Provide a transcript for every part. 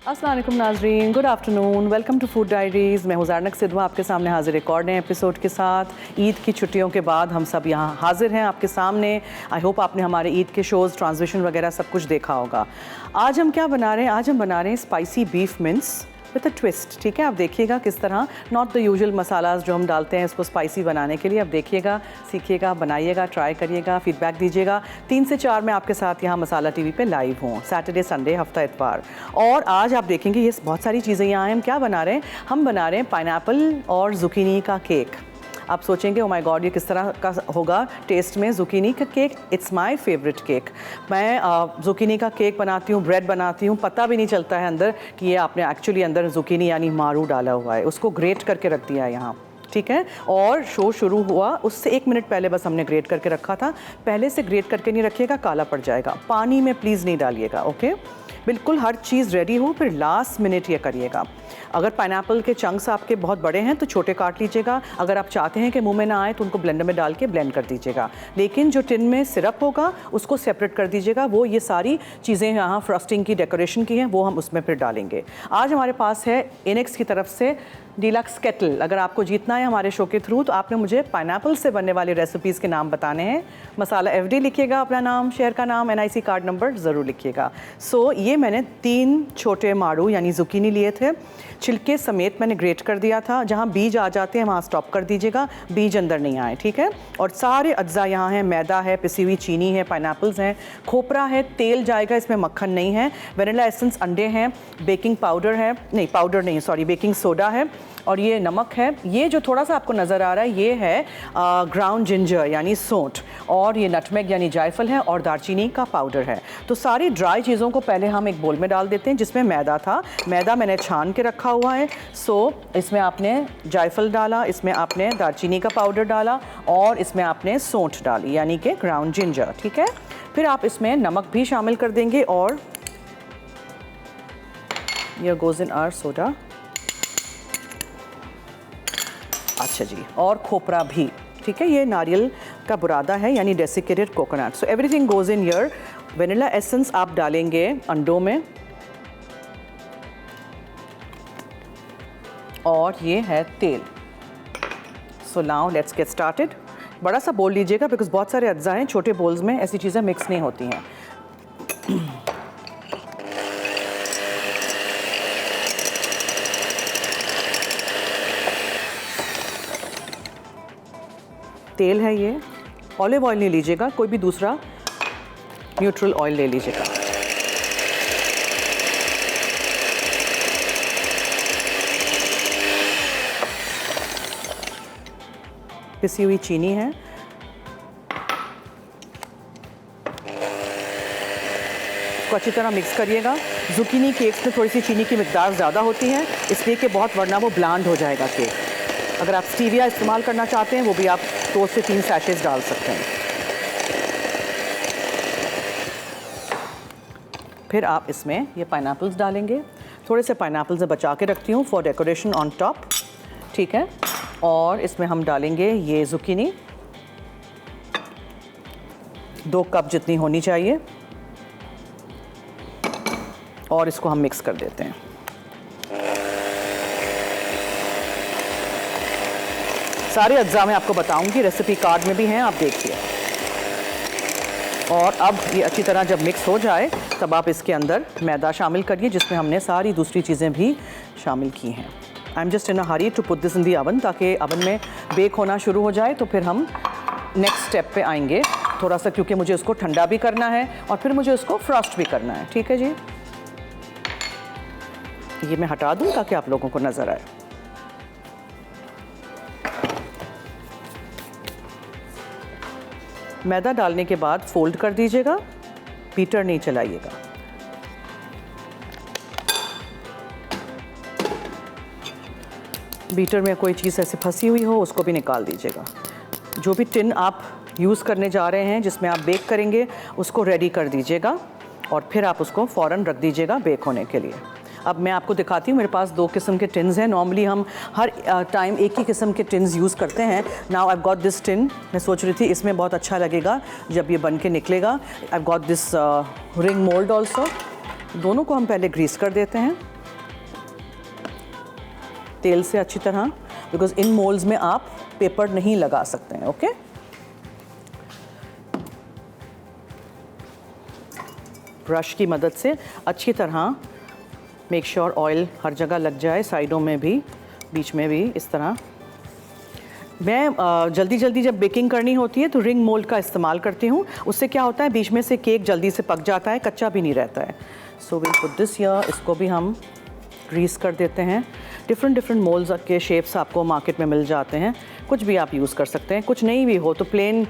अस्सलाम वालेकुम नाजरीन, good afternoon, welcome to food diaries. मैं हुज़ारनक सिद्वा आपके सामने हाजिर एक और नए एपिसोड के साथ। ईद की छुट्टियों के बाद हम सब यहाँ हाजिर हैं आपके सामने। आई होप आपने हमारे ईद के शोज़, ट्रांसमिशन वगैरह सब कुछ देखा होगा। आज हम क्या बना रहे हैं? आज हम बना रहे हैं spicy beef mince with a twist. ठीक है, आप देखिएगा किस तरह, नॉट द यूजुअल मसालाज जो हम डालते हैं इसको स्पाइसी बनाने के लिए। अब देखिएगा, सीखिएगा, बनाइएगा, ट्राई करिएगा, फीडबैक दीजिएगा। 3 से 4 मैं आपके साथ यहाँ मसाला टीवी पे लाइव हूँ, सैटरडे, संडे, हफ्ता इतवार। और आज आप देखेंगे ये बहुत सारी चीज़ें यहाँ हैं। हम क्या बना रहे हैं? हम बना रहे हैं पाइनएप्पल और ज़ुकीनी का केक। आप सोचेंगे ओ माय गॉड ये किस तरह का होगा टेस्ट में? ज़ुकीनी का cake, it's my favourite cake. मैं ज़ुकीनी का केक बनाती हूँ, ब्रेड बनाती हूँ, पता भी नहीं चलता है अंदर कि ये आपने एक्चुअली अंदर ज़ुकीनी यानी मारू डाला हुआ है। उसको ग्रेट करके रख दिया है यहाँ, ठीक है। और शो शुरू हुआ उससे 1 मिनट पहले बस हमने ग्रेट करके रखा था। पहले से ग्रेट करके नहीं रखिएगा, काला पड़ जाएगा। पानी में प्लीज़ नहीं डालिएगा, ओके। बिल्कुल हर चीज़ रेडी हो फिर लास्ट मिनट ये करिएगा। अगर पाइनएप्पल के चंक्स आपके बहुत बड़े हैं तो छोटे काट लीजिएगा। अगर आप चाहते हैं कि मुंह में ना आए तो उनको ब्लेंडर में डाल के ब्लेंड कर दीजिएगा। लेकिन जो टिन में सिरप होगा उसको सेपरेट कर दीजिएगा। वो ये सारी चीज़ें यहाँ फ्रॉस्टिंग की डेकोरेशन की हैं वो हम उसमें फिर डालेंगे। आज हमारे पास है इनेक्स की तरफ से डीलक्स केटल। अगर आपको जीतना है हमारे शो के थ्रू तो आपने मुझे पाइनएप्पल से बनने वाली रेसिपीज़ के नाम बताने हैं। मसाला FD लिखिएगा, अपना नाम, शहर का नाम, NIC कार्ड नंबर ज़रूर लिखिएगा। ये मैंने 3 छोटे मारू यानी ज़ुकीनी लिए थे, छिलके समेत मैंने ग्रेट कर दिया था। जहाँ बीज आ जाते हैं वहाँ स्टॉप कर दीजिएगा, बीज अंदर नहीं आए, ठीक है। और सारे अज्जा यहाँ हैं, मैदा है, पिसी हुई चीनी है, पाइनएप्पल्स हैं, खोपरा है, तेल जाएगा, इसमें मक्खन नहीं है, वनीला एसेंस, अंडे हैं, बेकिंग पाउडर है, नहीं पाउडर नहीं सॉरी बेकिंग सोडा है, और ये नमक है। ये जो थोड़ा सा आपको नज़र आ रहा है ये है ग्राउंड जिंजर यानी सौंठ, और ये नटमेग यानी जायफल है, और दालचीनी का पाउडर है। तो सारी ड्राई चीज़ों को पहले हम एक बोल में डाल देते हैं जिसमें मैदा था। मैदा मैंने छान के रखा हुआ है। इसमें आपने जायफल डाला, इसमें आपने दालचीनी का पाउडर डाला, और इसमें आपने सौंठ डाली यानी कि ग्राउंड जिंजर, ठीक है। फिर आप इसमें नमक भी शामिल कर देंगे, और ये गोज़ इन आवर सोडा, अच्छा जी, और खोपरा भी, ठीक है। ये नारियल का बुरादा है यानी desiccated coconut. So everything goes in here. Vanilla essence आप डालेंगे अंडों में, और ये है तेल। So now let's get started. बड़ा सा बोल लीजिएगा बिकॉज बहुत सारे अज्जा हैं, छोटे बोल्स में ऐसी चीज़ें मिक्स नहीं होती हैं। तेल है ये, ऑलिव ऑयल नहीं लीजिएगा, कोई भी दूसरा न्यूट्रल ऑयल ले लीजिएगा। पिसी हुई चीनी है, इसको अच्छी तरह मिक्स करिएगा। ज़ुकीनी केक्स में थोड़ी सी चीनी की मिकदार ज़्यादा होती है इसलिए कि बहुत, वरना वो ब्लांड हो जाएगा केक। अगर आप स्टीविया इस्तेमाल करना चाहते हैं वो भी आप 2 से 3 सैशेज डाल सकते हैं। फिर आप इसमें ये पाइनएप्पल्स डालेंगे। थोड़े से पाइनएप्पल्स मैं बचा के रखती हूँ फॉर डेकोरेशन ऑन टॉप, ठीक है। और इसमें हम डालेंगे ये ज़ुकीनी, 2 कप जितनी होनी चाहिए, और इसको हम मिक्स कर देते हैं। सारे अज्जा मैं आपको बताऊंगी, रेसिपी कार्ड में भी हैं, आप देखिए। और अब ये अच्छी तरह जब मिक्स हो जाए तब आप इसके अंदर मैदा शामिल करिए जिसमें हमने सारी दूसरी चीज़ें भी शामिल की हैं। I am just in a hurry to put this in the oven, ताकि अवन में बेक होना शुरू हो जाए तो फिर हम नेक्स्ट स्टेप पे आएंगे थोड़ा सा, क्योंकि मुझे उसको ठंडा भी करना है और फिर मुझे उसको फ्रॉस्ट भी करना है, ठीक है जी। ये मैं हटा दूँ ताकि आप लोगों को नज़र आए। मैदा डालने के बाद फोल्ड कर दीजिएगा, बीटर नहीं चलाइएगा। बीटर में कोई चीज़ ऐसे फंसी हुई हो उसको भी निकाल दीजिएगा। जो भी टिन आप यूज़ करने जा रहे हैं जिसमें आप बेक करेंगे उसको रेडी कर दीजिएगा, और फिर आप उसको फ़ौरन रख दीजिएगा बेक होने के लिए। अब मैं आपको दिखाती हूँ, मेरे पास 2 किस्म के टिन्स हैं। नॉर्मली हम हर टाइम एक ही किस्म के टिन्स यूज़ करते हैं। Now I got this tin, मैं सोच रही थी इसमें बहुत अच्छा लगेगा जब ये बन के निकलेगा। I got this ring mould also. दोनों को हम पहले ग्रीस कर देते हैं। तेल से अच्छी तरह, बिकॉज इन मोल्ड्स में आप पेपर नहीं लगा सकते हैं। ओके, ब्रश की मदद से अच्छी तरह मेक श्योर ऑयल हर जगह लग जाए, साइडों में भी, बीच में भी, इस तरह। मैं जल्दी जल्दी जब बेकिंग करनी होती है तो रिंग मोल्ड का इस्तेमाल करती हूँ। उससे क्या होता है, बीच में से केक जल्दी से पक जाता है, कच्चा भी नहीं रहता है। So will put this here, इसको भी हम ग्रीस कर देते हैं। डिफरेंट मोल्ड्स के शेप्स आपको मार्केट में मिल जाते हैं, कुछ भी आप यूज़ कर सकते हैं। कुछ नहीं भी हो तो प्लेन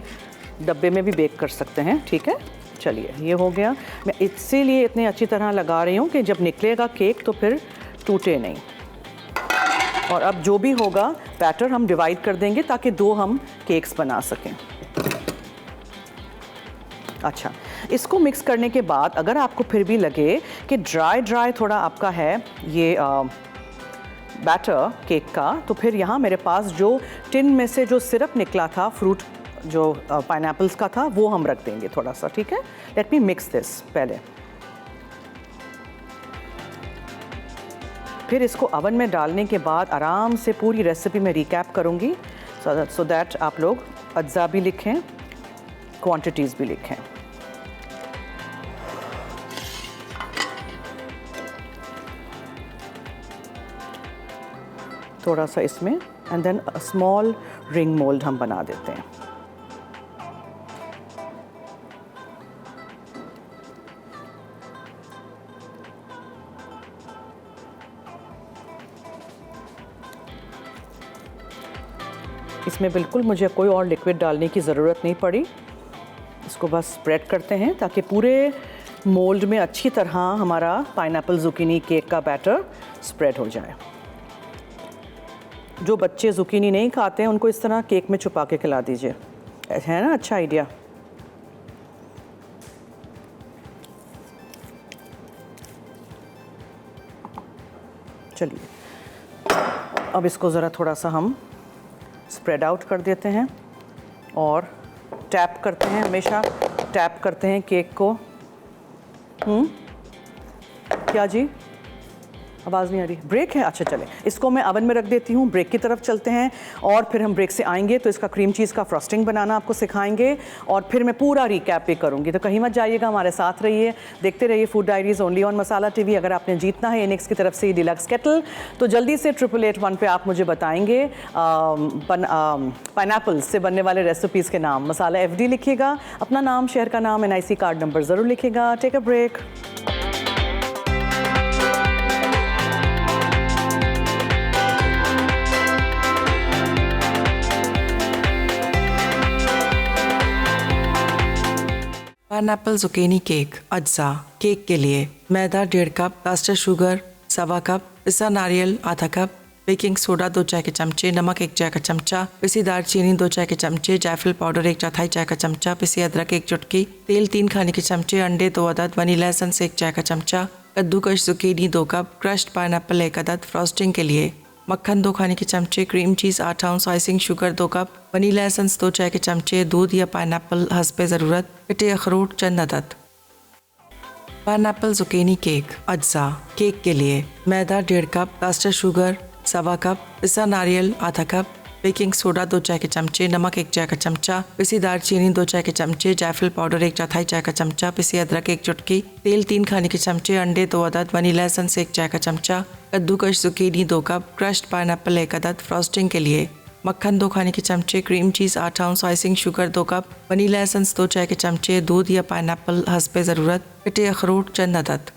डब्बे में भी बेक कर सकते हैं। ठीक है, चलिए ये हो गया। मैं इसीलिए इतनी अच्छी तरह लगा रही हूँ कि जब निकलेगा केक तो फिर टूटे नहीं। और अब जो भी होगा बैटर हम डिवाइड कर देंगे ताकि 2 हम केक्स बना सकें। अच्छा, इसको मिक्स करने के बाद अगर आपको फिर भी लगे कि ड्राई थोड़ा आपका है ये बैटर केक का, तो फिर यहाँ मेरे पास जो टिन में से जो सिरप निकला था फ्रूट जो पाइनएप्पल्स का था वो हम रख देंगे थोड़ा सा। ठीक है, लेट मी मिक्स दिस पहले। फिर इसको ओवन में डालने के बाद आराम से पूरी रेसिपी में रिकैप करूँगी, सो दैट आप लोग अज्जा भी लिखें, क्वांटिटीज़ भी लिखें। थोड़ा सा इसमें and then small ring mould हम बना देते हैं। इसमें बिल्कुल मुझे कोई और लिक्विड डालने की ज़रूरत नहीं पड़ी। इसको बस स्प्रेड करते हैं ताकि पूरे मोल्ड में अच्छी तरह हमारा पाइनएप्पल जुकीनी केक का बैटर स्प्रेड हो जाए। जो बच्चे जुकीनी नहीं खाते हैं उनको इस तरह केक में छुपा के खिला दीजिए, है ना अच्छा आइडिया। चलिए अब इसको ज़रा थोड़ा सा हम स्प्रेड आउट कर देते हैं और टैप करते हैं, हमेशा टैप करते हैं केक को। क्या जी, आवाज़ नहीं आ रही, ब्रेक है? अच्छा चले, इसको मैं ओवन में रख देती हूँ। ब्रेक की तरफ चलते हैं और फिर हम ब्रेक से आएंगे तो इसका क्रीम चीज़ का फ्रॉस्टिंग बनाना आपको सिखाएंगे और फिर मैं पूरा रिकैप भी करूँगी। तो कहीं मत जाइएगा, हमारे साथ रहिए, देखते रहिए food diaries only on masala TV. अगर आपने जीतना है इनिक्स की तरफ से डिलक्स केटल तो जल्दी से 8881 पे आप मुझे बताएंगे पाइनएप्पल से बनने वाले रेसिपीज़ के नाम। मसाला FD लिखिएगा, अपना नाम, शहर का नाम, NIC कार्ड नंबर ज़रूर लिखिएगा। Take a break. Pineapple zucchini cake अज्जा। केक के लिए मैदा 1.5 कप, कास्टर शुगर 1.25 कप, पिसा नारियल आधा कप, बेकिंग सोडा 2 चाय के चमचे, नमक 1 चाय का चमचा, पिसी दालचीनी 2 चाय के चमचे, जायफल पाउडर 1/4 चाय का चमचा, पिसी अदरक 1 चुटकी, तेल 3 खाने के चमचे, अंडे 2 अदद, वनीला एसेंस 1 चाय का चमचा, कद्दूकश जुकीनी 2 कप, क्रश्ड पाइनएप्पल 1 अदद, फ्रॉस्टिंग के लिए मक्खन 2 खाने के चमचे, cream cheese 8 ounce, icing sugar 2 cup, vanilla essence 2 चाय के चमचे, दूध या पाइनएप्पल हस्बे ज़रूरत, कटे अखरोट चंद अदद। पाइनएप्पल जुकीनी केक अज्जा। केक के लिए मैदा 1.5 कप, कास्टर शुगर 1.25 कप, पिसा नारियल आधा कप, बेकिंग सोडा 2 चाय के चमचे, नमक 1 चाय का चमचा, पिसी दालचीनी 2 चाय के चमचे, जायफल पाउडर 1/4 चाय का चमचा, पिसी अदरक 1 चुटकी, तेल 3 खाने के चमचे, अंडे 2 अदद, वनीला एसेंस 1 चाय का चमचा, कद्दूकश जुकीनी 2 कप, क्रश्ड पाइनएप्पल 1 अदद, फ्रॉस्टिंग के लिए मक्खन 2 खाने के चमचे, cream cheese 8 ounce, icing sugar 2 cup, vanilla essence 2 चाय के चमचे, दूध या पाइनएप्पल हस्बे ज़रूरत, कटे अखरोट चंद अदद।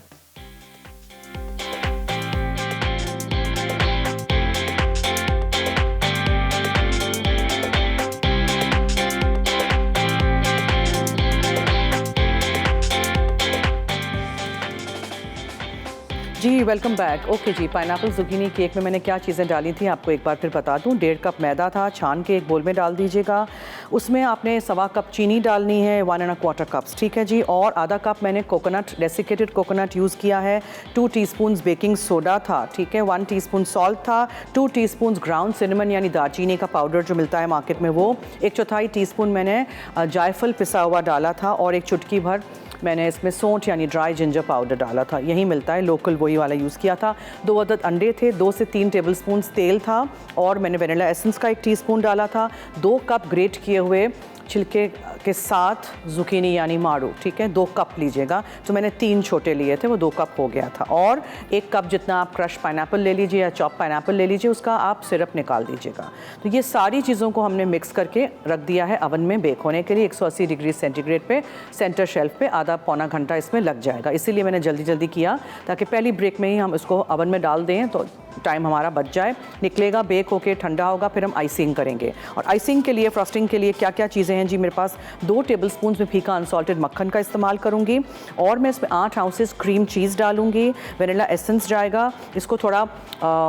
जी वेलकम बैक। ओके जी, पाइनएप्पल जुकीनी केक में मैंने क्या चीज़ें डाली थी आपको एक बार फिर बता दूं। 1.5 कप मैदा था, छान के एक बोल में डाल दीजिएगा। उसमें आपने 1.25 कप चीनी डालनी है, 1¼ कप्स, ठीक है जी। और आधा कप मैंने कोकोनट, डेसिकेटेड कोकोनट यूज़ किया है। 2 टीस्पून बेकिंग सोडा था, ठीक है। 1 टीस्पून सॉल्ट था। 2 टीस्पून ग्राउंड सिनेमन यानी दालचीनी का पाउडर जो मिलता है मार्केट में वो। 1/4 टीस्पून मैंने जायफल पिसा हुआ डाला था और 1 चुटकी भर मैंने इसमें सौंठ यानी ड्राई जिंजर पाउडर डाला था, यही मिलता है लोकल, वही वाला यूज़ किया था। 2 अदद अंडे थे, 2 से 3 टेबलस्पून तेल था और मैंने वनीला एसेंस का 1 टीस्पून डाला था। 2 कप ग्रेट किए हुए छिलके के साथ जुकीनी यानी मारू, ठीक है, 2 कप लीजिएगा। तो मैंने 3 छोटे लिए थे, वो 2 कप हो गया था। और 1 कप जितना आप क्रश पाइनएप्पल ले लीजिए या चॉप पाइनएप्पल ले लीजिए, उसका आप सिरप निकाल दीजिएगा। तो ये सारी चीज़ों को हमने मिक्स करके रख दिया है अवन में बेक होने के लिए 180 डिग्री सेंटीग्रेड पे, सेंटर शेल्फ पे। आधा पौना घंटा इसमें लग जाएगा, इसीलिए मैंने जल्दी जल्दी किया ताकि पहली ब्रेक में ही हम इसको अवन में डाल दें तो टाइम हमारा बच जाए। निकलेगा, बेक होके ठंडा होगा, फिर हम आइसिंग करेंगे। और आइसिंग के लिए, फ्रॉस्टिंग के लिए क्या क्या चीज़ें हैं जी, मेरे पास 2 टेबलस्पून में फीका अनसॉल्टेड मक्खन का इस्तेमाल करूँगी और मैं इसमें 8 आउंसेस क्रीम चीज़ डालूँगी। वनीला एसेंस जाएगा। इसको थोड़ा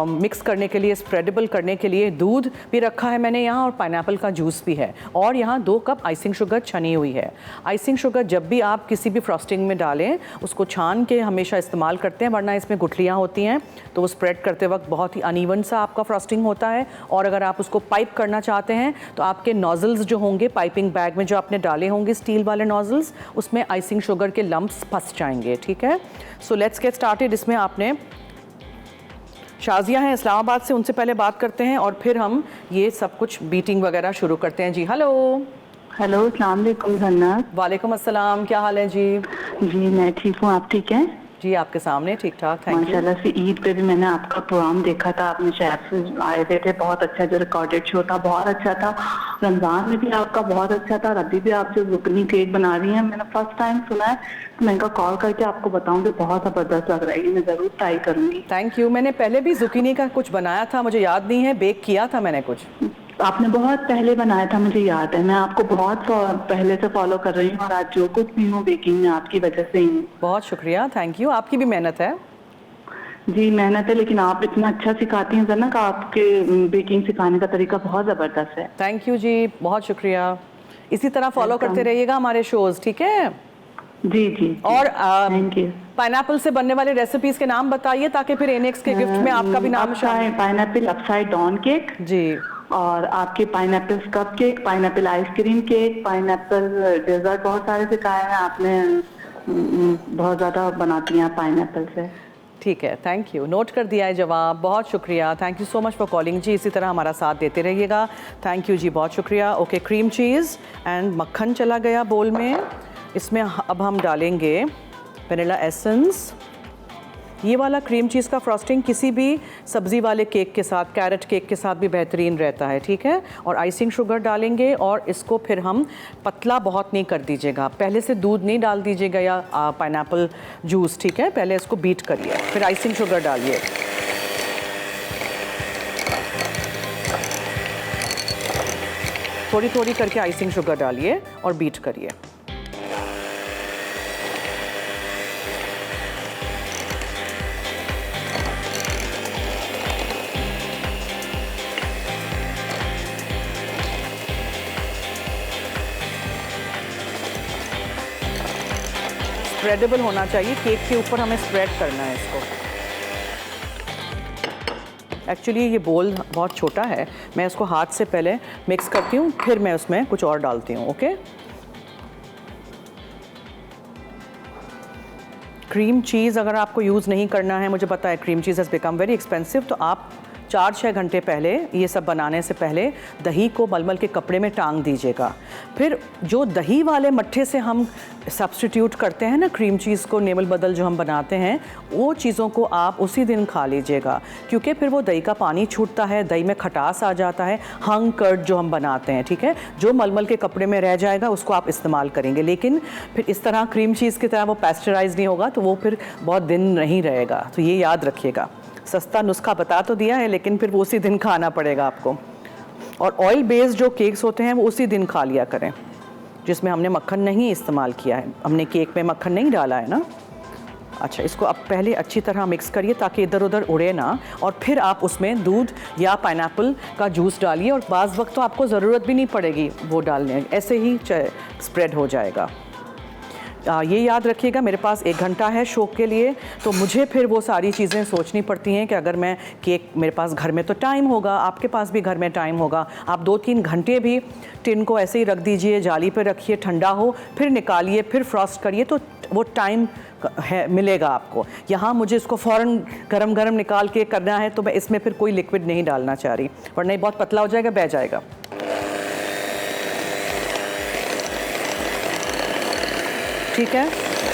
मिक्स करने के लिए, स्प्रेडेबल करने के लिए दूध भी रखा है मैंने यहाँ और पाइनएप्पल का जूस भी है। और यहाँ 2 कप आइसिंग शुगर छनी हुई है। आइसिंग शुगर जब भी आप किसी भी फ्रॉस्टिंग में डालें उसको छान के हमेशा इस्तेमाल करते हैं, वरना इसमें गुठलियाँ होती हैं तो वो स्प्रेड करते वक्त बहुत ही अनइवन सा आपका फ्रॉस्टिंग होता है। और अगर आप उसको पाइप करना चाहते हैं तो आपके नॉजल्स जो होंगे पाइपिंग बैग में जो आपने डाले होंगे स्टील वाले नॉजल्स, उसमें आइसिंग शुगर के लम्प्स फंस जाएंगे, ठीक है। So let's get started. इसमें आपने शाजिया हैं इस्लामाबाद से, उनसे पहले बात करते हैं और फिर हम ये सब कुछ बीटिंग वगैरह शुरू करते हैं। जी हेलो। हेलो, अस्सलाम वालेकुम जन्नत। वालेकुम अस्सलाम, क्या हाल है जी? जी मैं ठीक हूँ, आप ठीक हैं? जी आपके सामने ठीक ठाक, थैंक यू। माशाल्लाह से ईद पे भी मैंने आपका प्रोग्राम देखा था, आपने शेफ से आए थे, बहुत अच्छा जो रिकॉर्डेड शो था, बहुत अच्छा था। रमजान में भी आपका बहुत अच्छा था और अभी भी आप जो जुकनी केक बना रही हैं, मैंने फर्स्ट टाइम सुना है, तो मैंने कहा कॉल करके आपको बताऊंगी, बहुत ज़बरदस्त लग रहा है, मैं ज़रूर ट्राई करूँगी। Thank you. मैंने पहले भी जुकीनी का कुछ बनाया था, मुझे याद नहीं है, बेक किया था मैंने कुछ। आपने बहुत पहले बनाया था, मुझे याद है, मैं आपको बहुत पहले से फॉलो कर रही हूँ और आज जो कुछ भी हूँ बेकिंग में आपकी वजह से ही। बहुत शुक्रिया, थैंक यू। आपकी भी मेहनत है। जी मेहनत है, लेकिन आप इतना अच्छा सिखाती हैं जन्नत, आपके बेकिंग सिखाने का तरीका बहुत ज़बरदस्त है। थैंक यू जी, बहुत शुक्रिया। इसी तरह फॉलो करते रहिएगा हमारे शोज़, ठीक है? जी जी। और थैंक यू। पाइनएप्पल से बनने वाले रेसिपीज़ के नाम बताइए ताकि फिर एनेक्स के गिफ्ट में आपका भी नाम शामिल। पाइनएप्पल अपसाइड डाउन केक जी, और आपके pineapple cupcake, pineapple ice cream cake, pineapple dessert, बहुत सारे सिखाए हैं आपने। बहुत ज़्यादा बनाती हैं पाइनएप्पल से। ठीक है, थैंक यू, नोट कर दिया है जवाब, बहुत शुक्रिया। Thank you so much for calling ji, इसी तरह हमारा साथ देते रहिएगा। थैंक यू जी, बहुत शुक्रिया। ओके, क्रीम चीज़ एंड मक्खन चला गया बोल में। इसमें अब हम डालेंगे वनीला एसेंस। ये वाला क्रीम चीज़ का फ्रॉस्टिंग किसी भी सब्ज़ी वाले केक के साथ, कैरेट केक के साथ भी बेहतरीन रहता है, ठीक है। और आइसिंग शुगर डालेंगे और इसको फिर हम पतला बहुत नहीं कर दीजिएगा, पहले से दूध नहीं डाल दीजिएगा या पाइनएप्पल जूस, ठीक है। पहले इसको बीट करिए, फिर आइसिंग शुगर डालिए। थोड़ी थोड़ी करके आइसिंग शुगर डालिए और बीट करिए। स्प्रेडेबल होना चाहिए, केक के ऊपर हमें स्प्रेड करना है इसको। एक्चुअली ये बोल बहुत छोटा है, मैं इसको हाथ से पहले मिक्स करती हूँ, फिर मैं उसमें कुछ और डालती हूँ। ओके, क्रीम चीज़ अगर आपको यूज़ नहीं करना है, मुझे पता है cream cheese has become very expensive, तो आप 4-6 घंटे पहले, ये सब बनाने से पहले दही को मलमल के कपड़े में टांग दीजिएगा। फिर जो दही वाले मट्ठे से हम सब्स्टिट्यूट करते हैं ना क्रीम चीज़ को, नेवल बदल जो हम बनाते हैं, वो चीज़ों को आप उसी दिन खा लीजिएगा, क्योंकि फिर वो दही का पानी छूटता है, दही में खटास आ जाता है। हंग कर्ड जो हम बनाते हैं, ठीक है, जो मलमल के कपड़े में रह जाएगा उसको आप इस्तेमाल करेंगे, लेकिन फिर इस तरह क्रीम चीज़ की तरह वो पैस्चराइज नहीं होगा, तो वो फिर बहुत दिन नहीं रहेगा। तो ये याद रखिएगा, सस्ता नुस्खा बता तो दिया है, लेकिन फिर वो उसी दिन खाना पड़ेगा आपको। और ऑयल बेस्ड जो केक्स होते हैं वो उसी दिन खा लिया करें, जिसमें हमने मक्खन नहीं इस्तेमाल किया है, हमने केक में मक्खन नहीं डाला है ना। अच्छा, इसको अब पहले अच्छी तरह मिक्स करिए ताकि इधर उधर उड़े ना, और फिर आप उसमें दूध या पाइनएप्पल का जूस डालिए, और बाज़ वक्त तो आपको ज़रूरत भी नहीं पड़ेगी वो डालने, ऐसे ही स्प्रेड हो जाएगा। ये याद रखिएगा मेरे पास 1 घंटा है शो के लिए, तो मुझे फिर वो सारी चीज़ें सोचनी पड़ती हैं कि अगर मैं केक, मेरे पास घर में तो टाइम होगा, आपके पास भी घर में टाइम होगा, आप 2-3 घंटे भी टिन को ऐसे ही रख दीजिए, जाली पे रखिए, ठंडा हो, फिर निकालिए, फिर फ्रॉस्ट करिए, तो वो टाइम है मिलेगा आपको। यहाँ मुझे इसको फ़ौरन गरम गरम निकाल के करना है, तो मैं इसमें फिर कोई लिक्विड नहीं डालना चाह रही, वरना ये बहुत पतला हो जाएगा, बह जाएगा। ठीक है,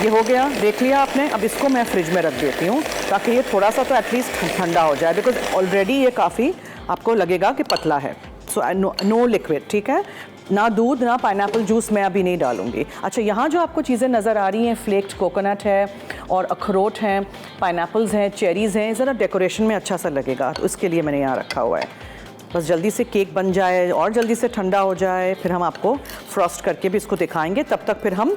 ये हो गया, देख लिया आपने। अब इसको मैं फ्रिज में रख देती हूँ ताकि ये थोड़ा सा तो एटलीस्ट ठंडा हो जाए, बिकॉज ऑलरेडी ये काफ़ी आपको लगेगा कि पतला है। सो नो लिक्विड, ठीक है, ना दूध ना पाइनएप्पल जूस मैं अभी नहीं डालूंगी। अच्छा, यहाँ जो आपको चीज़ें नज़र आ रही हैं, फ्लेक्ड कोकोनट है और अखरोट हैं, पाइनएप्पल्स हैं, चेरीज़ हैं, ज़रा डेकोरेशन में अच्छा सा लगेगा, तो इसके लिए मैंने यहाँ रखा हुआ है। बस जल्दी से केक बन जाए और जल्दी से ठंडा हो जाए, फिर हम आपको फ्रॉस्ट करके भी इसको दिखाएंगे। तब तक फिर हम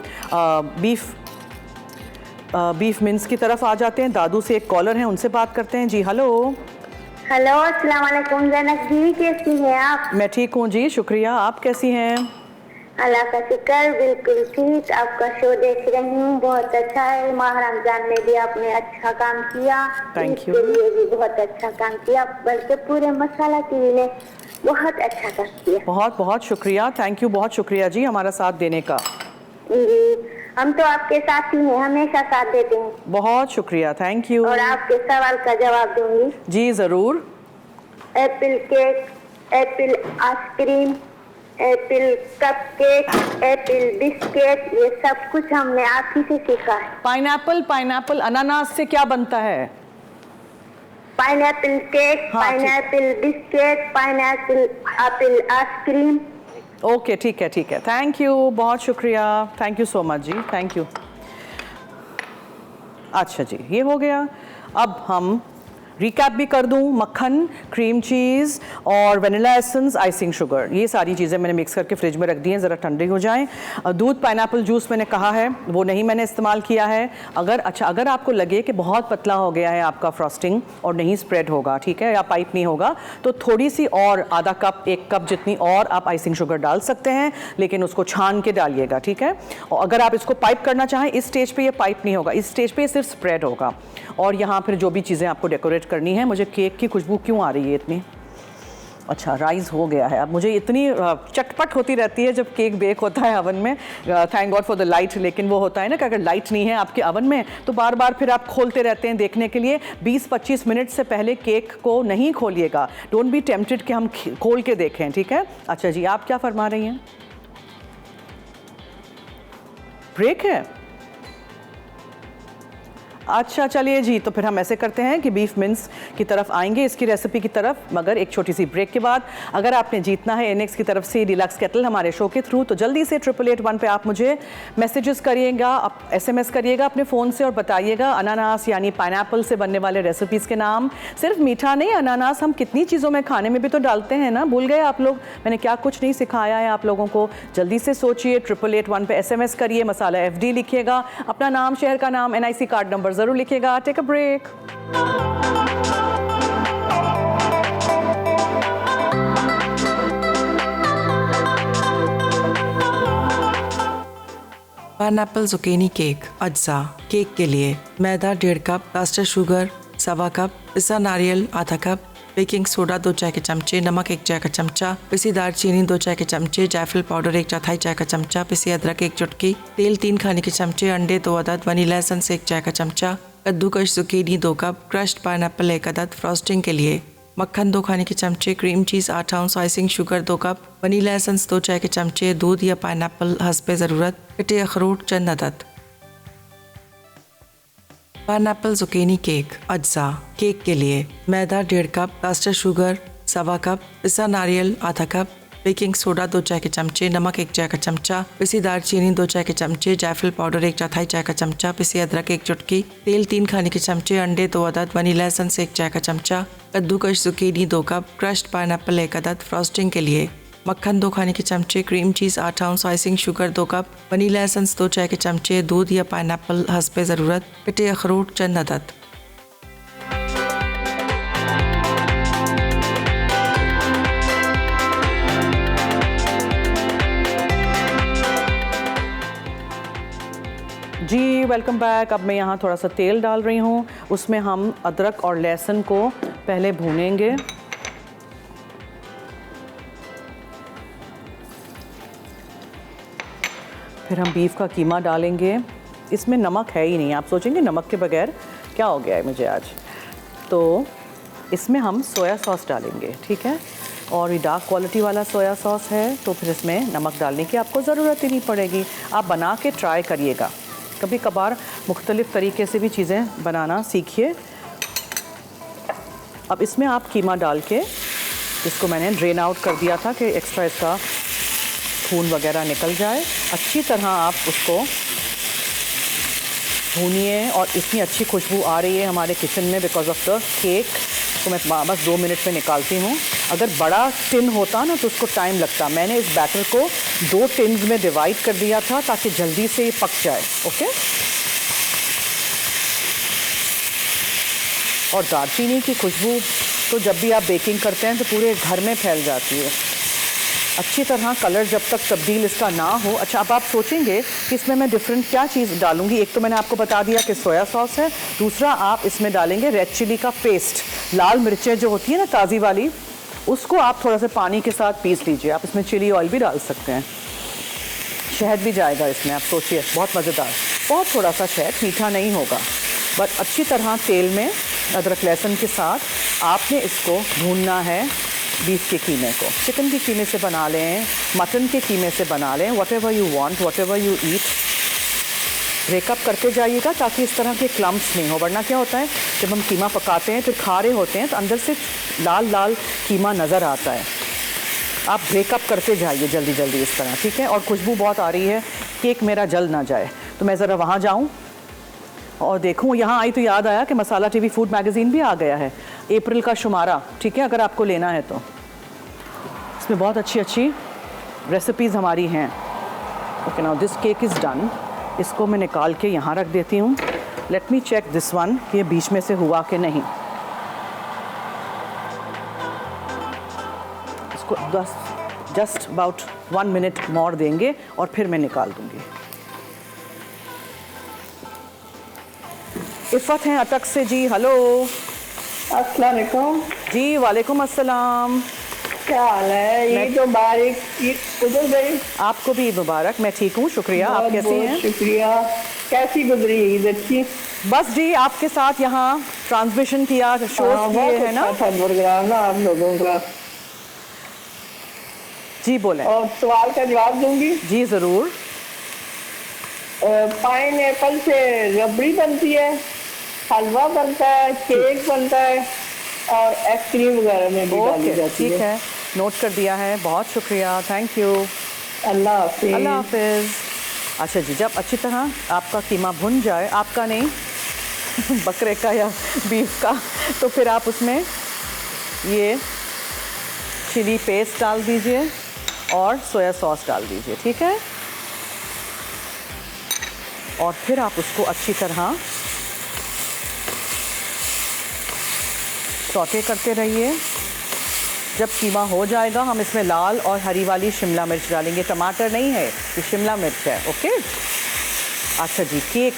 बीफ मिन्स की तरफ आ जाते हैं। दादू से एक कॉलर हैं, उनसे बात करते हैं। जी हेलो। हेलो, अस्सलाम वालेकुम जनक जी, कैसी हैं आप? मैं ठीक हूँ जी, शुक्रिया। आप कैसी हैं? अल्लाह का शुक्र, बिल्कुल ठीक। आपका शो देख रही हूँ, बहुत अच्छा है। माह रमजान में भी आपने अच्छा काम किया, Thank you. इसके लिए भी बहुत अच्छा काम किया, बल्कि पूरे मसाला टीवी ने बहुत अच्छा काम किया। बहुत बहुत शुक्रिया, थैंक यू, बहुत शुक्रिया जी हमारा साथ देने का। जी, हम तो आपके साथ ही हैं, हमेशा साथ देते हैं। बहुत शुक्रिया, थैंक यू। और आपके सवाल का जवाब दूंगी। जी ज़रूर। Apple cake, Apple ice cream, Apple cupcake, Apple biscuit, ये सब कुछ हमने आप ही से सीखा है। पाइनएप्पल अनानास से क्या बनता है? पाइनएप्पल केक, हाँ, ठीक। Pineapple biscuit, pineapple apple ice cream. Okay, ठीक है, ठीक है, थैंक यू, बहुत शुक्रिया, थैंक यू सो मच जी, थैंक यू। अच्छा जी, ये हो गया। अब हम रिकैप भी कर दूं, मक्खन, क्रीम चीज़ और वनीला एसेंस, आइसिंग शुगर, ये सारी चीज़ें मैंने मिक्स करके फ्रिज में रख दी हैं, ज़रा ठंडी हो जाएं। दूध पाइनएप्पल जूस मैंने कहा है वो नहीं मैंने इस्तेमाल किया है। अगर आपको लगे कि बहुत पतला हो गया है आपका फ्रॉस्टिंग और नहीं स्प्रेड होगा, ठीक है, या पाइप नहीं होगा, तो थोड़ी सी और आधा कप 1 कप जितनी और आप आइसिंग शुगर डाल सकते हैं, लेकिन उसको छान के डालिएगा, ठीक है। और अगर आप इसको पाइप करना चाहें, इस स्टेज पे ये पाइप नहीं होगा, इस स्टेज पे ये सिर्फ स्प्रेड होगा। और यहाँ फिर जो भी चीज़ें आपको डेकोरेट करनी है। मुझे केक की खुशबू क्यों आ रही है इतनी? अच्छा, राइस हो गया है। अब मुझे इतनी चटपट होती रहती है जब केक बेक होता है अवन में, thank God for the light. लेकिन वो होता है ना कि अगर लाइट नहीं है आपके अवन में तो बार बार फिर आप खोलते रहते हैं देखने के लिए। 20-25 मिनट से पहले केक को नहीं खोलिएगा। डोंट बी टेम्प्टेड कि हम खोल के देखें, ठीक है। अच्छा जी, आप क्या फरमा रही हैं? ब्रेक है? अच्छा चलिए जी, तो फिर हम ऐसे करते हैं कि बीफ मिन्स की तरफ आएंगे, इसकी रेसिपी की तरफ, मगर एक छोटी सी ब्रेक के बाद। अगर आपने जीतना है एनेक्स की तरफ से डिलक्स केटल हमारे शो के थ्रू, तो जल्दी से 8881 पे आप मुझे मैसेजेस करिएगा, आप SMS करिएगा अपने फ़ोन से और बताइएगा अनानास यानी पाइनएप्पल से बनने वाले रेसिपीज़ के नाम। सिर्फ मीठा नहीं, अनानास हम कितनी चीज़ों में खाने में भी तो डालते हैं ना, भूल गए आप लोग? मैंने क्या कुछ नहीं सिखाया है आप लोगों को। जल्दी से सोचिए, 8881 पे SMS करिए, मसाला FD लिखिएगा, अपना नाम, शहर का नाम, NIC कार्ड नंबर ज़रूर लिखिएगा। Take a break. Pineapple zucchini cake. अज्जा केक के लिए मैदा 1.5 कप, कास्टर शुगर 1.25 कप, पिसा नारियल आधा कप, बेकिंग सोडा 2 चाय के चमचे, नमक 1 चाय का चमचा, पिसी दालचीनी 2 चाय के चमचे, जायफल पाउडर 1/4 चाय का चमचा, पिसी अदरक 1 चुटकी, तेल 3 खाने के चमचे, अंडे 2 अदद, वनीला एसेंस 1 चाय का चमचा, कद्दूकश जुकीनी 2 कप, क्रश्ड पाइनएप्पल 1 अदद, फ्रॉस्टिंग के लिए मक्खन 2 खाने के चमचे, cream cheese 8 ounce, icing sugar 2 cup, vanilla essence 2 चाय के चमचे, दूध या पाइनएप्पल हस्बे ज़रूरत, कटे अखरोट चंद अदद। Pineapple zucchini cake. अज्जा केक के लिए मैदा 1.5 कप, कास्टर शुगर 1.25 कप, पिसा नारियल आधा कप, बेकिंग सोडा 2 चाय के चमचे, नमक 1 चाय का चमचा, पिसी दालचीनी 2 चाय के चमचे, जायफल पाउडर 1/4 चाय का चमचा, पिसी अदरक 1 चुटकी, तेल 3 खाने के चमचे, अंडे 2 अदद, वनीला एसेंस 1 चाय का चमचा, कद्दूकश जुकीनी 2 कप, क्रश्ड पाइनएप्पल 1 अदद, फ्रॉस्टिंग के लिए मक्खन 2 खाने के चमचे, cream cheese 8 ounce, icing sugar 2 cup, vanilla essence 2 चाय के चमचे, दूध या पाइनएप्पल हस्बे ज़रूरत, कटे अखरोट चंद अदद। Welcome back. अब मैं यहाँ थोड़ा सा तेल डाल रही हूँ, उसमें हम अदरक और लहसुन को पहले भूनेंगे। फिर हम बीफ का कीमा डालेंगे। इसमें नमक है ही नहीं, आप सोचेंगे नमक के बगैर क्या हो गया है मुझे आज। तो इसमें हम सोया सॉस डालेंगे, ठीक है, और ये डार्क क्वालिटी वाला सोया सॉस है, तो फिर इसमें नमक डालने की आपको ज़रूरत ही नहीं पड़ेगी। आप बना के ट्राई करिएगा, कभी कभार मुख्तलिफ़ तरीके से भी चीज़ें बनाना सीखिए। अब इसमें आप कीमा डाल के, इसको मैंने ड्रेन आउट कर दिया था कि एक्स्ट्रा इसका खून वगैरह निकल जाए। अच्छी तरह आप उसको भूनिए और इतनी अच्छी खुशबू आ रही है हमारे किचन में बिकॉज ऑफ द केक। तो मैं बस 2 मिनट में निकालती हूँ। अगर बड़ा टिन होता ना तो उसको टाइम लगता। मैंने इस बैटर को 2 टिन्स में डिवाइड कर दिया था ताकि जल्दी से ये पक जाए। ओके, और दालचीनी की खुशबू तो जब भी आप बेकिंग करते हैं तो पूरे घर में फैल जाती है। अच्छी तरह कलर जब तक तब्दील इसका ना हो। अच्छा, अब आप सोचेंगे कि इसमें मैं डिफरेंट क्या चीज़ डालूंगी। एक तो मैंने आपको बता दिया कि सोया सॉस है, दूसरा आप इसमें डालेंगे रेड चिली का पेस्ट। लाल मिर्चें जो होती है ना ताज़ी वाली, उसको आप थोड़ा सा पानी के साथ पीस लीजिए। आप इसमें चिली ऑयल भी डाल सकते हैं, शहद भी जाएगा इसमें। आप सोचिए, बहुत मज़ेदार। बहुत थोड़ा सा शहद, मीठा नहीं होगा, बट अच्छी तरह तेल में अदरक लहसुन के साथ आपने इसको भूनना है। बीफ के कीमे को चिकन के कीमे से बना लें, मटन के कीमे से बना लें, what ever you want, what ever you eat. Breakup करते जाइएगा ताकि इस तरह के क्लम्प्स नहीं हो, वरना क्या होता है जब हम कीमा पकाते हैं फिर खा रहे होते हैं तो अंदर से लाल लाल कीमा नज़र आता है। आप ब्रेकअप करते जाइए जल्दी जल्दी इस तरह, ठीक है। और खुशबू बहुत आ रही है, केक मेरा जल ना जाए। तो मैं ज़रा वहाँ जाऊँ और देखूँ। यहाँ आई तो याद आया कि मसाला टीवी फूड मैगज़ीन भी आ गया है, अप्रैल का शुमारा, ठीक है, अगर आपको लेना है तो। इसमें बहुत अच्छी अच्छी रेसिपीज़ हमारी हैं। Okay, now this cake is done. इसको मैं निकाल के यहाँ रख देती हूँ। Let me check this one कि ये बीच में से हुआ कि नहीं। इसको जस्ट अबाउट 1 मिनट मोर देंगे और फिर मैं निकाल दूँगी। इफ़त हैं अटक से जी, हेलो। अस्सलाम वालेकुम। जी वालेकुम अस्सलाम। क्या हाल है? ये तो बारीक ईद गुजर गई। आपको भी ईद मुबारक। मैं ठीक हूँ, शुक्रिया। आप कैसी हैं? शुक्रिया। कैसी गुजरी ईद? अच्छी। बस जी, आपके साथ यहाँ ट्रांसमिशन किया, शोज किए हैं ना। अच्छा प्रोग्राम ना आप लोगों का। जी बोलें। और सवाल का जवाब दूंगी। जी ज़रूर। पाइन एप्पल से रबड़ी बनती है, हलवा बनता है, केक बनता है और आइसक्रीम वगैरह में भी डाली जाती है। ठीक है, नोट कर दिया है, बहुत शुक्रिया, थैंक यू। अल्लाह हाफिज़। अल्लाह हाफिज़। अच्छा जी, जब अच्छी तरह आपका कीमा भुन जाए, आपका नहीं बकरे का या बीफ का, तो फिर आप उसमें ये चिली पेस्ट डाल दीजिए और सोया सॉस डाल दीजिए, ठीक है। और फिर आप उसको अच्छी तरह सौटे करते रहिए। जब कीमा हो जाएगा हम इसमें लाल और हरी वाली शिमला मिर्च डालेंगे। टमाटर नहीं है, ये शिमला मिर्च है। ओके। अच्छा जी, केक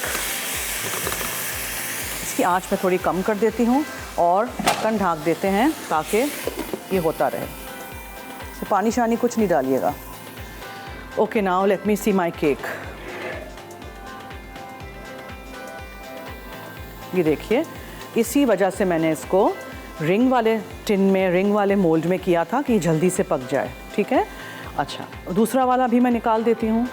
इसकी आंच में थोड़ी कम कर देती हूँ और ढक्कन ढाँक देते हैं ताकि ये होता रहे। तो पानी शानी कुछ नहीं डालिएगा। Okay, now let me see my cake. ये देखिए, इसी वजह से मैंने इसको रिंग वाले टिन में, रिंग वाले मोल्ड में किया था कि जल्दी से पक जाए, ठीक है। अच्छा, दूसरा वाला भी मैं निकाल देती हूँ।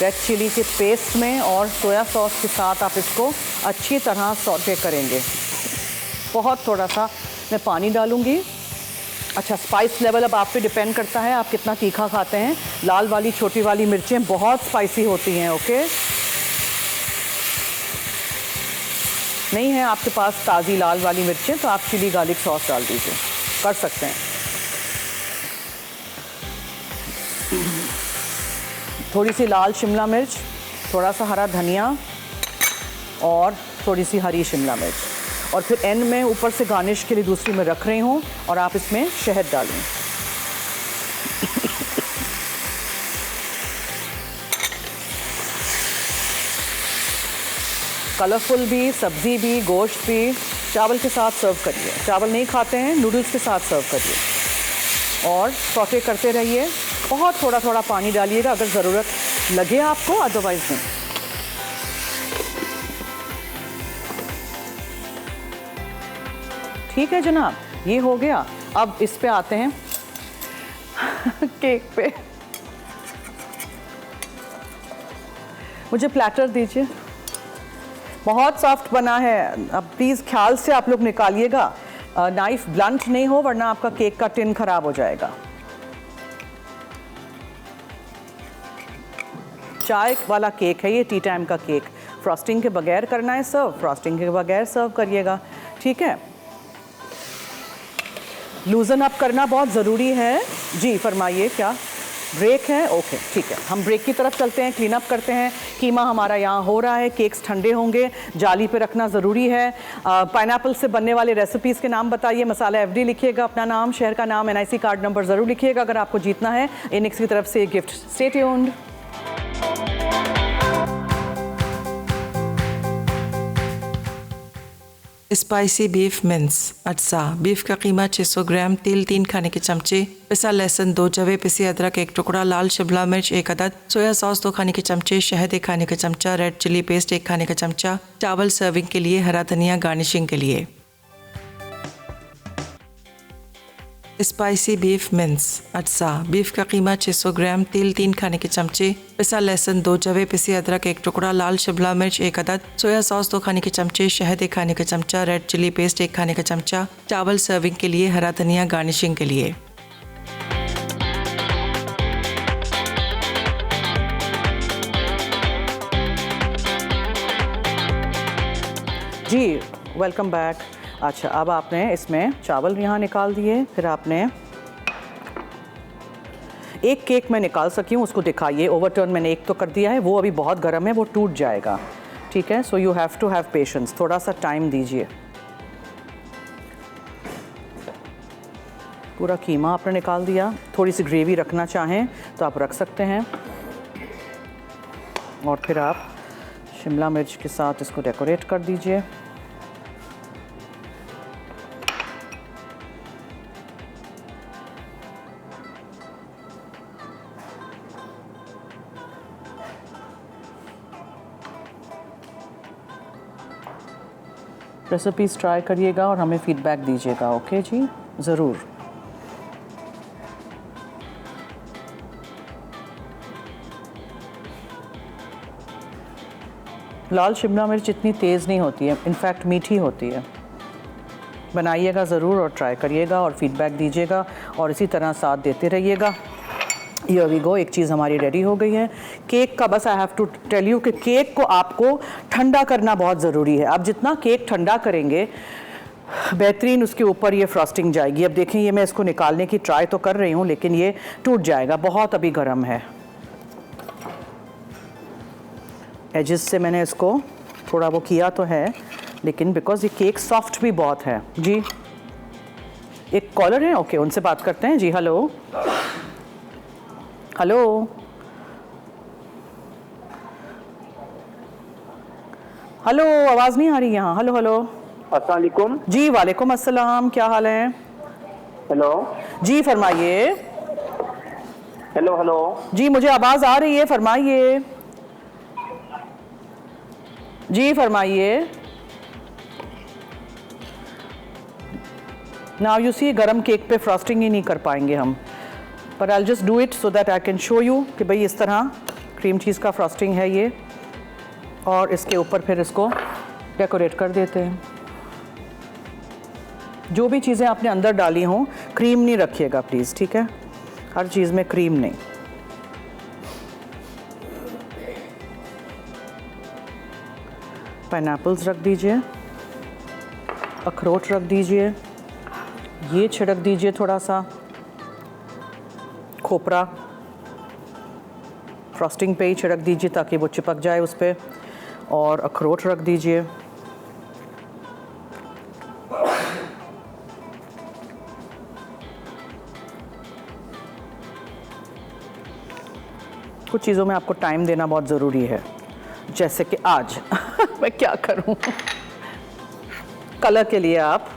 रेड चिली के पेस्ट में और सोया सॉस के साथ आप इसको अच्छी तरह सौटे करेंगे। बहुत थोड़ा सा मैं पानी डालूंगी। अच्छा, स्पाइस लेवल अब आप पे डिपेंड करता है आप कितना तीखा खाते हैं। लाल वाली छोटी वाली मिर्चें बहुत स्पाइसी होती हैं, ओके। नहीं है आपके पास ताज़ी लाल वाली मिर्चें तो आप चिली गार्लिक सॉस डाल दीजिए, कर सकते हैं। थोड़ी सी लाल शिमला मिर्च, थोड़ा सा हरा धनिया और थोड़ी सी हरी शिमला मिर्च, और फिर एंड में ऊपर से गार्निश के लिए दूसरी मैं रख रही हूँ, और आप इसमें शहद डालें। कलरफुल भी, सब्जी भी, गोश्त भी। चावल के साथ सर्व करिए, चावल नहीं खाते हैं नूडल्स के साथ सर्व करिए, और सौटे करते रहिए। बहुत थोड़ा थोड़ा पानी डालिएगा अगर ज़रूरत लगे आपको, अदरवाइज नहीं। ठीक है जनाब, ये हो गया। अब इस पे आते हैं केक पे। मुझे प्लेटर दीजिए। बहुत सॉफ्ट बना है, अब प्लीज़ ख्याल से आप लोग निकालिएगा, नाइफ ब्लंट नहीं हो वरना आपका केक का टिन खराब हो जाएगा। चाय वाला केक है ये, टी टाइम का केक। फ्रॉस्टिंग के बगैर करना है सर्व, फ्रॉस्टिंग के बगैर सर्व करिएगा, ठीक है। लूजन अप करना बहुत ज़रूरी है। जी फरमाइए, क्या ब्रेक है? ओके ठीक है, हम ब्रेक की तरफ चलते हैं, क्लीन अप करते हैं। कीमा हमारा यहाँ हो रहा है, केक्स ठंडे होंगे, जाली पे रखना ज़रूरी है। पाइनएप्पल से बनने वाले रेसिपीज़ के नाम बताइए, मसाला एफडी लिखिएगा, अपना नाम, शहर का नाम, NIC कार्ड नंबर ज़रूर लिखिएगा अगर आपको जीतना है इनिक्स की तरफ से gift. Stay tuned. Spicy beef mince अज्जा। बीफ का कीमा 600 ग्राम, तेल 3 खाने के चमचे, पिसा लहसुन 2 जवे, पिसी अदरक 1 टुकड़ा, लाल शिमला मिर्च 1 अदद, सोया सॉस 2 खाने के चमचे, शहद 1 खाने का चमचा, रेड चिली पेस्ट 1 खाने का चमचा, चावल सर्विंग के लिए, हरा धनिया गार्निशिंग के लिए। स्पाइसी बीफ मिन्स अज्जा। बीफ का कीमा 600 ग्राम, तेल 3 खाने के चमचे, पिसा लहसुन 2 जवे, पिसी अदरक 1 टुकड़ा, लाल शिमला मिर्च 1 अदद, सोया सॉस 2 खाने के चमचे, शहद 1 खाने का चमचा, रेड चिली पेस्ट 1 खाने का चमचा, चावल सर्विंग के लिए, हरा धनिया गार्निशिंग के लिए। जी वेलकम बैक। अच्छा, अब आपने इसमें चावल यहाँ निकाल दिए, फिर आपने एक केक मैं निकाल सकी हूँ, उसको दिखाइए। ओवरटर्न मैंने एक तो कर दिया है, वो अभी बहुत गर्म है, वो टूट जाएगा, ठीक है। So you have to have patience, थोड़ा सा टाइम दीजिए। पूरा कीमा आपने निकाल दिया। थोड़ी सी ग्रेवी रखना चाहें तो आप रख सकते हैं, और फिर आप शिमला मिर्च के साथ इसको डेकोरेट कर दीजिए। रेसिपीज़ ट्राई करिएगा और हमें फीडबैक दीजिएगा, ओके जी, ज़रूर। लाल शिमला मिर्च इतनी तेज़ नहीं होती है, इनफैक्ट मीठी होती है। बनाइएगा ज़रूर और ट्राई करिएगा और फीडबैक दीजिएगा, और इसी तरह साथ देते रहिएगा। Here we go, एक चीज़ हमारी रेडी हो गई है केक का। बस I have to tell you कि केक को आपको ठंडा करना बहुत ज़रूरी है। आप जितना केक ठंडा करेंगे बेहतरीन उसके ऊपर ये फ्रॉस्टिंग जाएगी। अब देखें, ये मैं इसको निकालने की ट्राई तो कर रही हूँ लेकिन ये टूट जाएगा, बहुत अभी गर्म है। एजेस से मैंने इसको थोड़ा वो किया तो है, लेकिन बिकॉज ये केक सॉफ्ट भी बहुत है। जी एक कॉलर है, ओके उनसे बात करते हैं। जी हेलो हेलो हेलो, आवाज़ नहीं आ रही यहाँ। हेलो हेलो, अस्सलाम वालेकुम। जी वालेकुम अस्सलाम, क्या हाल है? हेलो जी फरमाइए। हेलो हेलो जी मुझे आवाज़ आ रही है, फरमाइए। जी फरमाइए। नाउ यू सी, गरम केक पे फ्रॉस्टिंग ही नहीं कर पाएंगे हम, पर I just do it so that I can show you कि भाई इस तरह क्रीम चीज़ का फ्रॉस्टिंग है ये, और इसके ऊपर फिर इसको डेकोरेट कर देते हैं। जो भी चीज़ें आपने अंदर डाली हों, क्रीम नहीं रखिएगा प्लीज़, ठीक है, हर चीज़ में क्रीम नहीं। पाइनएप्पल्स रख दीजिए। अखरोट रख दीजिए, ये छिड़क दीजिए थोड़ा सा खोपरा फ्रॉस्टिंग पे ही छिड़क दीजिए ताकि वो चिपक जाए उस पर, और अखरोट रख दीजिए। कुछ चीज़ों में आपको टाइम देना बहुत ज़रूरी है, जैसे कि आज मैं क्या करूं। कलर के लिए आप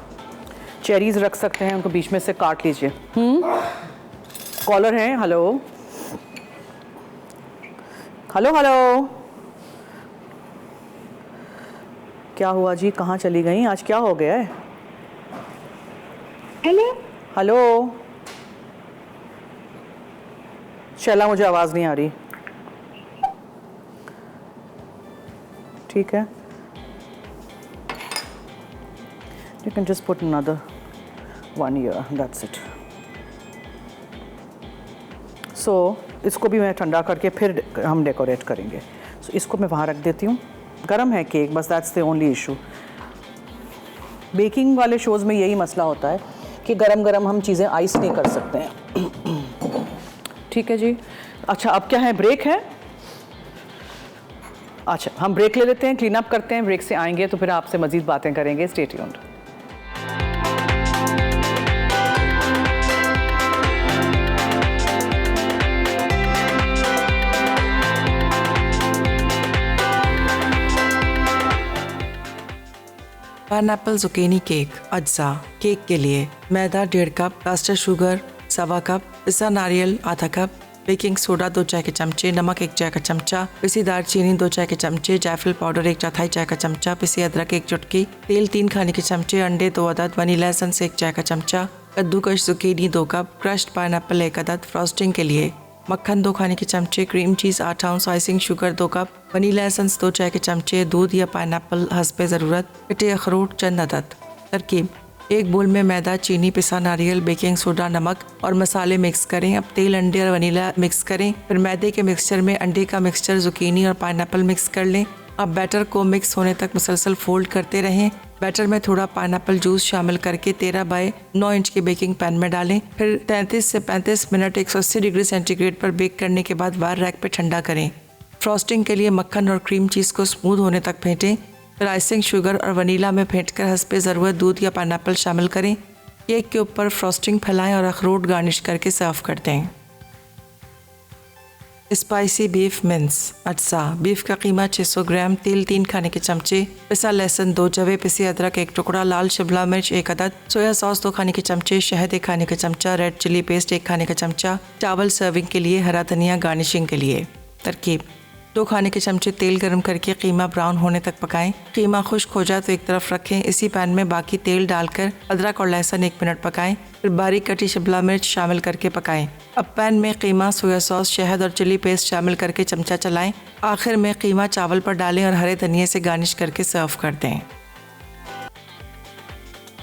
चेरीज़ रख सकते हैं, उनको बीच में से काट लीजिए। कॉलर हैं, हेलो हेलो हेलो, क्या हुआ जी, कहाँ चली गई, आज क्या हो गया है? हेलो हेलो शैला, मुझे आवाज़ नहीं आ रही। ठीक है, you can just put another one here, that's it. So इसको भी मैं ठंडा करके फिर हम डेकोरेट करेंगे। So इसको मैं वहाँ रख देती हूँ, गर्म है केक, बस that's the only issue. Baking वाले शोज़ में यही मसला होता है कि गरम गरम हम चीज़ें आइस नहीं कर सकते हैं। ठीक है जी। अच्छा, अब क्या है, ब्रेक है? अच्छा, हम ब्रेक ले लेते हैं, क्लीन अप करते हैं, ब्रेक से आएंगे तो फिर आपसे मज़ीद बातें करेंगे। Stay tuned. Pineapple zucchini cake अज्जा। केक के लिए मैदा 1.5 कप, कास्टर शुगर 1/4 कप, पिसा नारियल आधा कप, बेकिंग सोडा 2 चाय के चमचे, नमक 1 चाय का चमचा, पिसी दालचीनी 2 चाय के चमचे, जायफल पाउडर 1/4 चाय का चमचा, पिसी अदरक 1 चुटकी, तेल 3 खाने के चमचे, अंडे 2 अदद, वनीला एसेंस 1 चाय का चमचा, कद्दूकश जुकीनी 2 कप, क्रश्ड पाइनएप्पल 1 अदद, फ्रॉस्टिंग के लिए मक्खन 2 खाने के चमचे, cream cheese 8 ounce, icing sugar 2 cup, vanilla essence 2 चाय के चमचे, दूध या पाइनएप्पल हस्बे ज़रूरत, कटे अखरोट चंद अदद। तरकीब: 1 बोल में मैदा, चीनी, पिसा नारियल, बेकिंग सोडा, नमक और मसाले मिक्स करें। अब तेल, अंडे और वनीला मिक्स करें। फिर मैदे के मिक्सचर में अंडे का मिक्सचर, जुकीनी और पाइनएप्पल मिक्स कर लें। अब बैटर को मिक्स होने तक मुसलसल फोल्ड करते रहें। बैटर में थोड़ा पाइनएप्पल जूस शामिल करके 13 बाय 9 इंच के बेकिंग पैन में डालें। फिर 33 से 35 मिनट 180 डिग्री सेंटीग्रेड पर बेक करने के बाद वार रैक पे ठंडा करें। फ्रॉस्टिंग के लिए मक्खन और क्रीम चीज़ को स्मूथ होने तक फेंटें। फिर आइसिंग शुगर और वनीला में फेंटकर हस्बे ज़रूरत दूध या पाइनएप्पल शामिल करें। केक के ऊपर फ्रॉस्टिंग फैलाएं और अखरोट गार्निश करके सर्व कर दें। स्पाइसी बीफ मिन्स अज्जा। बीफ का कीमा 600 ग्राम, तेल 3 खाने के चमचे, पिसा लहसुन 2 जवे, पिसी अदरक 1 टुकड़ा, लाल शिमला मिर्च 1 अदद, सोया सॉस 2 खाने के चमचे, शहद 1 खाने का चमचा, रेड चिली पेस्ट 1 खाने का चमचा, चावल सर्विंग के लिए, हरा धनिया गार्निशिंग के लिए। तरकीब: 2 खाने के चमचे तेल गर्म करके कीमा ब्राउन होने तक पकाएं। कीमा खुश्क हो जाए तो एक तरफ रखें। इसी पैन में बाकी तेल डालकर अदरक और लहसुन 1 मिनट पकाएं। फिर बारीक कटी शिमला मिर्च शामिल करके पकाएं। अब पैन में कीमा, सोया सॉस, शहद और चिली पेस्ट शामिल करके चमचा चलाएं। आखिर में कीमा चावल पर डालें और हरे धनिये से गार्निश करके सर्व कर दें।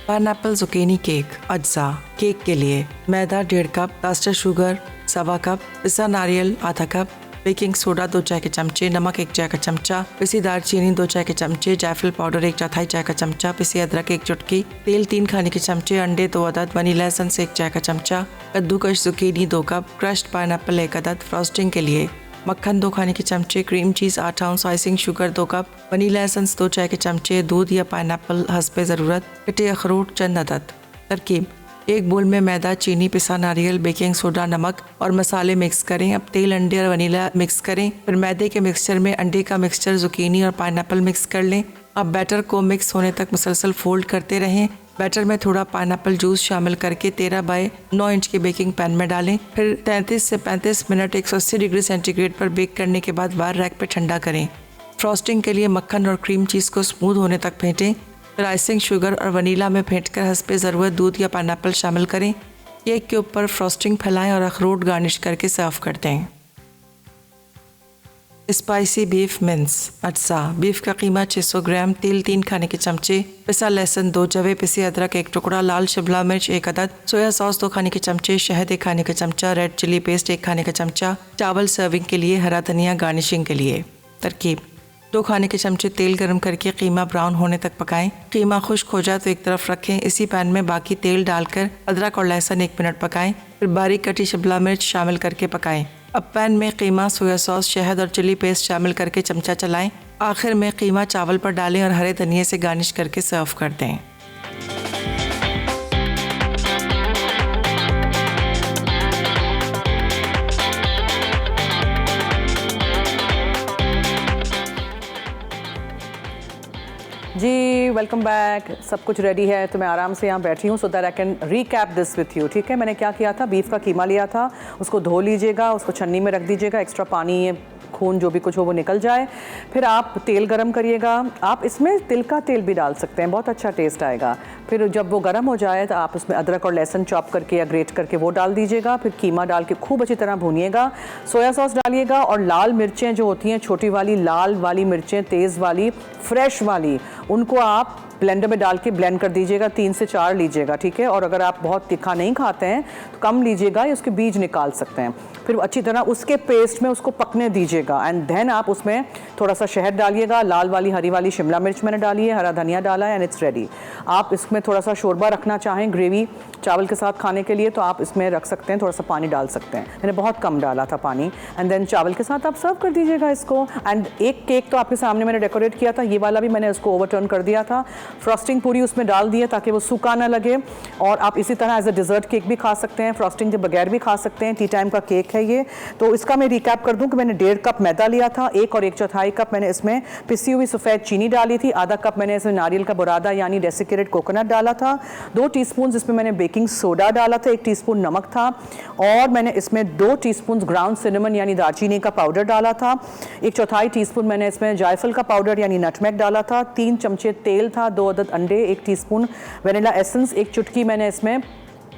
पाइनएप्पल जुकीनी केक अज्जा। केक के लिए मैदा 1.5 कप, कास्टर शुगर 1/4 कप, पिसा नारियल आधा कप, बेकिंग सोडा 2 चाय के चमचे, नमक 1 चाय का चमचा, पिसी दालचीनी 2 चाय के चमचे, जायफल पाउडर 1/4 चाय का चमचा, पिसी अदरक 1 चुटकी, तेल 3 खाने के चमचे, अंडे 2 अदद, वनीला एसेंस 1 चाय का चमचा, कद्दूकश जुकीनी 2 कप, क्रश्ड पाइनएप्पल 1 अदद, फ्रॉस्टिंग के लिए मक्खन 2 खाने के चमचे, cream cheese 8 ounce, icing sugar 2 cup, vanilla essence 2 चाय के चमचे, दूध या पाइनएप्पल हस्बे ज़रूरत, कटे अखरोट चंद अदद। तरकीब: 1 बोल में मैदा, चीनी, पिसा नारियल, बेकिंग सोडा, नमक और मसाले मिक्स करें। अब तेल, अंडे और वनीला मिक्स करें। फिर मैदे के मिक्सचर में अंडे का मिक्सचर, जुकीनी और पाइनएप्पल मिक्स कर लें। अब बैटर को मिक्स होने तक मुसलसल फोल्ड करते रहें। बैटर में थोड़ा पाइनएप्पल जूस शामिल करके 13 बाय 9 इंच के बेकिंग पैन में डालें। फिर 33 से 35 मिनट 180 डिग्री सेंटीग्रेड पर बेक करने के बाद वार रैक पे ठंडा करें। फ्रॉस्टिंग के लिए मक्खन और क्रीम चीज़ को स्मूथ होने तक फेंटें। फिर आइसिंग शुगर और वनीला में फेंटकर हस्बे ज़रूरत दूध या पाइनएप्पल शामिल करें। केक के ऊपर फ्रॉस्टिंग फैलाएं और अखरोट गार्निश करके सर्व कर दें। स्पाइसी बीफ मिन्स अज्जा। बीफ का कीमा 600 ग्राम, तेल 3 खाने के चमचे, पिसा लहसुन 2 जवे, पिसी अदरक 1 टुकड़ा, लाल शिमला मिर्च 1 अदद, सोया सॉस 2 खाने के चमचे, शहद 1 खाने का चमचा, रेड चिली पेस्ट 1 खाने का चमचा, चावल सर्विंग के लिए, हरा धनिया गार्निशिंग के लिए। तरकीब: 2 खाने के चमचे तेल गरम करके कीमा ब्राउन होने तक पकाएं। कीमा खुश्क हो जाए तो एक तरफ रखें। इसी पैन में बाकी तेल डालकर अदरक और लहसुन 1 मिनट पकाएं। फिर बारीक कटी शिमला मिर्च शामिल करके पकाएं। अब पैन में कीमा, सोया सॉस, शहद और चिली पेस्ट शामिल करके चमचा चलाएं। आखिर में कीमा चावल पर डालें और हरे धनिये से गार्निश करके सर्व कर दें। जी वेलकम बैक। सब कुछ रेडी है तो मैं आराम से यहाँ बैठी हूँ so that I can recap this with you. ठीक है, मैंने क्या किया था, बीफ का कीमा लिया था, उसको धो लीजिएगा, उसको छन्नी में रख दीजिएगा, एक्स्ट्रा पानी खून जो भी कुछ हो वो निकल जाए। फिर आप तेल गरम करिएगा, आप इसमें तिल का तेल भी डाल सकते हैं, बहुत अच्छा टेस्ट आएगा। फिर जब वो गरम हो जाए तो आप उसमें अदरक और लहसुन चॉप करके या ग्रेट करके वो डाल दीजिएगा। फिर कीमा डाल के खूब अच्छी तरह भूनिएगा, सोया सॉस डालिएगा और लाल मिर्चें जो होती हैं, छोटी वाली लाल वाली मिर्चें, तेज़ वाली, फ्रेश वाली, उनको आप ब्लेंडर में डाल के ब्लेंड कर दीजिएगा, 3 से 4 लीजिएगा। ठीक है, और अगर आप बहुत तीखा नहीं खाते हैं तो कम लीजिएगा या उसके बीज निकाल सकते हैं। फिर अच्छी तरह उसके पेस्ट में उसको पकने दीजिएगा एंड देन आप उसमें थोड़ा सा शहद डालिएगा, लाल वाली हरी वाली शिमला मिर्च मैंने डाली है, हरा धनिया डाला है एंड इट्स रेडी। आप इसमें थोड़ा सा शोरबा रखना चाहें ग्रेवी चावल के साथ खाने के लिए तो आप इसमें रख सकते हैं, थोड़ा सा पानी डाल सकते हैं, मैंने बहुत कम डाला था पानी। एंड देन चावल के साथ आप सर्व कर दीजिएगा इसको। एंड एक केक तो आपके सामने मैंने डेकोरेट किया था, ये वाला भी मैंने उसको ओवरटर्न कर दिया था, फ्रॉस्टिंग पूरी उसमें डाल दी है ताकि वो सूखा ना लगे। और आप इसी तरह एज अ डिज़र्ट केक भी खा सकते हैं, फ्रॉस्टिंग के बगैर भी खा सकते हैं। टी टाइम का केक है ये। तो इसका मैं रिकैप कर दूं कि मैंने 1.5 कप मैदा लिया था, 1 और 1/4 कप मैंने इसमें पिसी हुई सफ़ेद चीनी डाली थी, आधा कप मैंने इसमें नारियल का बुरादा यानी डेसिकेटेड कोकोनट डाला था, 2 टीस्पून इसमें मैंने बेकिंग सोडा डाला था, 1 टीस्पून नमक था और मैंने इसमें 2 टीस्पून ग्राउंड सिनेमन यानी दालचीनी का पाउडर डाला था, 1/4 टीस्पून मैंने इसमें जायफल का पाउडर यानी नटमेग डाला था, 3 चमचे तेल था, 2 अदद अंडे, 1 टीस्पून वनीला एसेंस, 1 चुटकी मैंने इसमें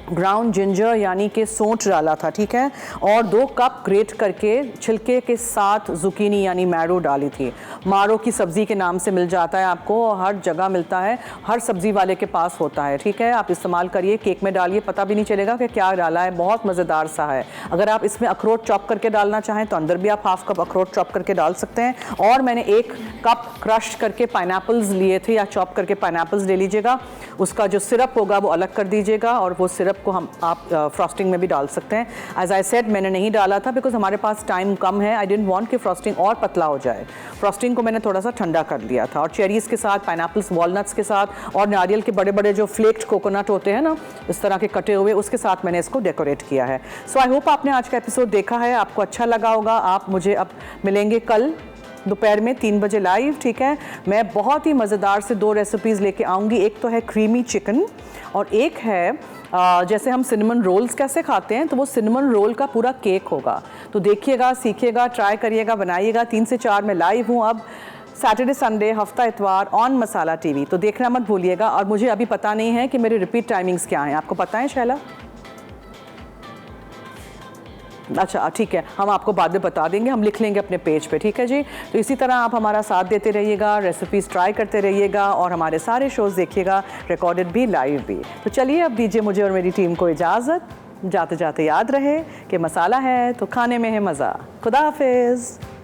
ग्राउंड जिंजर यानी कि सौंठ डाला था। ठीक है, और 2 कप ग्रेट करके छिलके के साथ जुकीनी यानी मैरो डाली थी। मारो की सब्ज़ी के नाम से मिल जाता है आपको, हर जगह मिलता है, हर सब्ज़ी वाले के पास होता है। ठीक है, आप इस्तेमाल करिए, केक में डालिए, पता भी नहीं चलेगा कि क्या डाला है, बहुत मज़ेदार सा है। अगर आप इसमें अखरोट चॉप करके डालना चाहें तो अंदर भी आप 1/2 कप अखरोट चॉप करके डाल सकते हैं। और मैंने 1 कप क्रश करके पाइनएप्पल्स लिए थे, या चॉप करके पाइनएप्पल्स ले लीजिएगा, उसका जो सिरप होगा वो अलग कर दीजिएगा और वो सिरप को आप फ्रॉस्टिंग में भी डाल सकते हैं। एज आई सेड मैंने नहीं डाला था बिकॉज हमारे पास टाइम कम है, आई डिडंट वांट कि फ्रॉस्टिंग और पतला हो जाए। फ्रॉस्टिंग को मैंने थोड़ा सा ठंडा कर दिया था और चेरीज़ के साथ, पाइनएप्पल्स, वॉलनट्स के साथ और नारियल के बड़े बड़े जो फ्लेक्ड कोकोनट होते हैं ना, इस तरह के कटे हुए, उसके साथ मैंने इसको डेकोरेट किया है। सो आई होप आपने आज का एपिसोड देखा है, आपको अच्छा लगा होगा। आप मुझे अब मिलेंगे कल दोपहर में 3 बजे लाइव। ठीक है, मैं बहुत ही मज़ेदार से 2 रेसिपीज़ लेके आऊँगी। एक तो है क्रीमी चिकन और एक है जैसे हम सिनेमन रोल्स कैसे खाते हैं, तो वो सिनेमन रोल का पूरा केक होगा। तो देखिएगा, सीखिएगा, ट्राई करिएगा, बनाइएगा। 3 से 4 में लाइव हूँ अब, सैटरडे संडे हफ्ता इतवार ऑन मसाला टीवी, तो देखना मत भूलिएगा। और मुझे अभी पता नहीं है कि मेरे रिपीट टाइमिंग्स क्या हैं, आपको पता है शैला? अच्छा ठीक है, हम आपको बाद में बता देंगे, हम लिख लेंगे अपने पेज पे। ठीक है जी, तो इसी तरह आप हमारा साथ देते रहिएगा, रेसिपीज़ ट्राई करते रहिएगा और हमारे सारे शोज़ देखिएगा, रिकॉर्डेड भी, लाइव भी। तो चलिए अब दीजिए मुझे और मेरी टीम को इजाज़त। जाते जाते याद रहे कि मसाला है तो खाने में है मज़ा। खुदा हाफिज़।